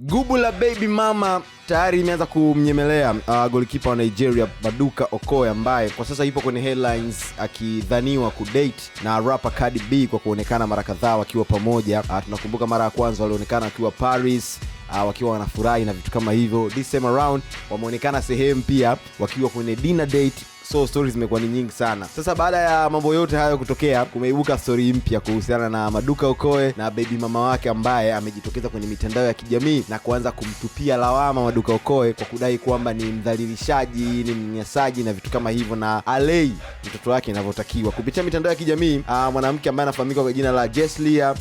Gubu la baby mama tayari imeanza kumnyemelea goalkeeper wa Nigeria Maduka Okoye, ambaye kwa sasa yupo kwenye headlines akidhaniwa kudate na rapper Cardi B kwa kuonekana mara kadhaa wakiwa pamoja. Tunakumbuka mara ya kwanza walionekana wakiwa Paris, wakiwa wanafurahi na vitu kama hivyo. This time around wameonekana sehemu pia wakiwa kwenye dinner date. So stories zimekuwa ni nyingi sana. Sasa baada ya mambo yote hayo kutokea, kumeibuka story mpya kuhusiana na Maduka Okoye na baby mama wake, ambaye amejitokeza kwenye mitandao ya kijamii na kuanza kumtupia lawama Maduka Okoye kwa kudai kwamba ni mdhalilishaji, ni mnyanyasaji na vitu kama hivyo, na alei mtoto wake inavyotakiwa. Kupitia mitandao ya kijamii, mwanamke ambaye anafahamika kwa jina la Jeslia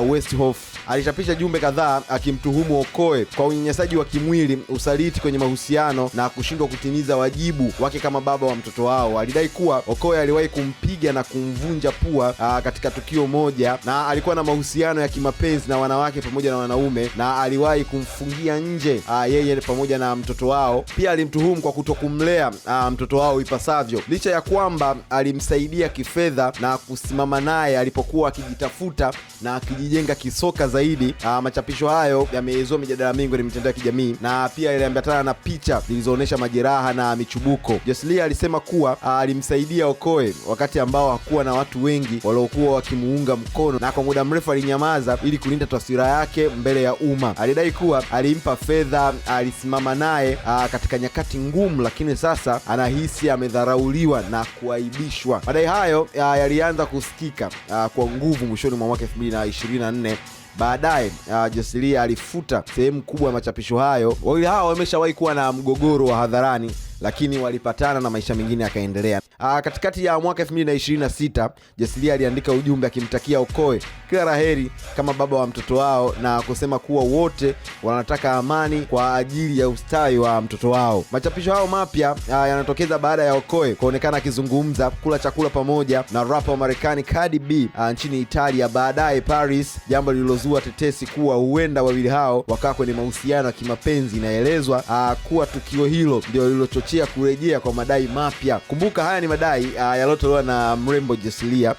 Westhoff alichapisha jumbe kadhaa akimtuhumu Okoye kwa unyanyasaji wa kimwili, usaliti kwenye mahusiano na kushindwa kutimiza wajibu wake kama baba wa mtoto wao. Alidai kuwa Okoye aliwahi kumpiga na kumvunja pua katika tukio moja, na alikuwa na mahusiano ya kimapenzi na wanawake pamoja na wanaume, na aliwahi kumfungia nje yeye pamoja na mtoto wao. Pia alimtuhumu kwa kutokumlea mtoto wao ipasavyo, licha ya kwamba alimsaidia kifedha na kusimama naye alipokuwa akijitafuta na akijijenga kisoka zaidi. Machapisho hayo yameezua mijadala mingi kwenye mitandao ya kijamii, na pia iliambatana na picha zilizoonyesha majeraha na michubuko. Jeslia alisema kuwa alimsaidia Okoye wakati ambao hakuwa na watu wengi waliokuwa wakimuunga mkono, na kwa muda mrefu alinyamaza ili kulinda taswira yake mbele ya umma. Alidai kuwa alimpa fedha, alisimama naye katika nyakati ngumu, lakini sasa anahisi amedharauliwa na kuaibishwa. Madai hayo yalianza kusikika kwa nguvu mwishoni mwa mwaka 2024. Baadaye Jeslia alifuta sehemu kubwa ya machapisho hayo. Wawili hao wameshawahi kuwa na mgogoro wa hadharani, lakini walipatana na maisha mengine yakaendelea. Katikati ya mwaka 2026, Jeslia aliandika ujumbe akimtakia Okoye kila laheri kama baba wa mtoto wao, na kusema kuwa wote wanataka amani kwa ajili ya ustawi wa mtoto wao. Machapisho hayo mapya yanatokeza baada ya Okoye kuonekana akizungumza kula chakula pamoja na rapper wa Marekani Cardi B nchini Italia, baadaye Paris, jambo lililozua tetesi kuwa huenda wawili hao wakaa kwenye mahusiano ya kimapenzi. Inaelezwa kuwa tukio hilo ndio lililochochea kurejea kwa madai mapya. Kumbuka haya ni madai yaliyotolewa na mrembo Jeslia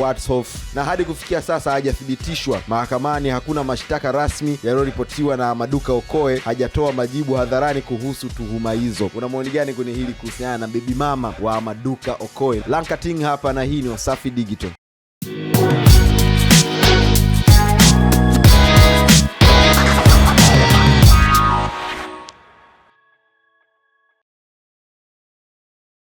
Westhoff, na hadi kufikia sasa hajathibitishwa mahakamani. Hakuna mashtaka rasmi yaliyoripotiwa na Maduka Okoye hajatoa majibu hadharani kuhusu tuhuma hizo. Una maoni gani kwenye hili kuhusiana na baby mama wa Maduka Okoye? Lankating hapa, na hii ni Wasafi Digital.